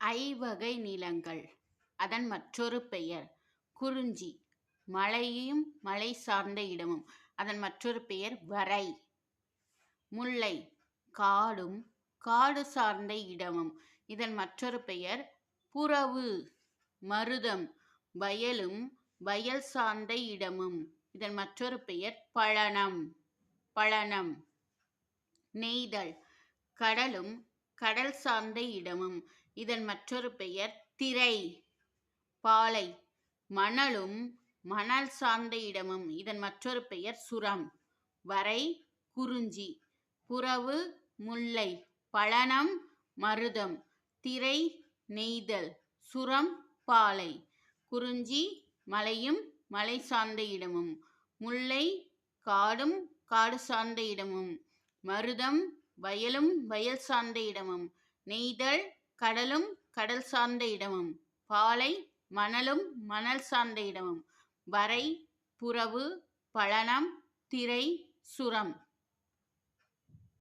ஐவகை நிலங்கள். அதன் மற்றொரு பெயர் குறிஞ்சி. மலையும் மலை சார்ந்த இடமும். அதன் மற்றொரு பெயர் வரை. முல்லை காடும் காடு சார்ந்த இடமும். இதன் மற்றொரு பெயர் புறவு. மருதம் வயலும் வயல் சார்ந்த இடமும். இதன் மற்றொரு பெயர் பழனம். பழனம். நெய்தல் கடலும் கடல் சார்ந்த இடமும். இதன் மற்றொரு பெயர் திரை. பாலை மணலும் மணல் சார்ந்த இடமும். இதன் மற்றொரு பெயர் சுரம். வரை குறிஞ்சி. புறவு முல்லை. பழனம் மருதம். திரை நெய்தல். சுரம் பாலை. குறிஞ்சி மலையும் மலை சார்ந்த இடமும். முல்லை காடும் காடு சார்ந்த இடமும். மருதம் வயலும் வயல் சார்ந்த இடமும். நெய்தல் கடலும் கடல் சார்ந்த இடமும். பாலை மணலும் மணல் சார்ந்த இடமும். வரை புறவு பழனம் திரை சுரம்.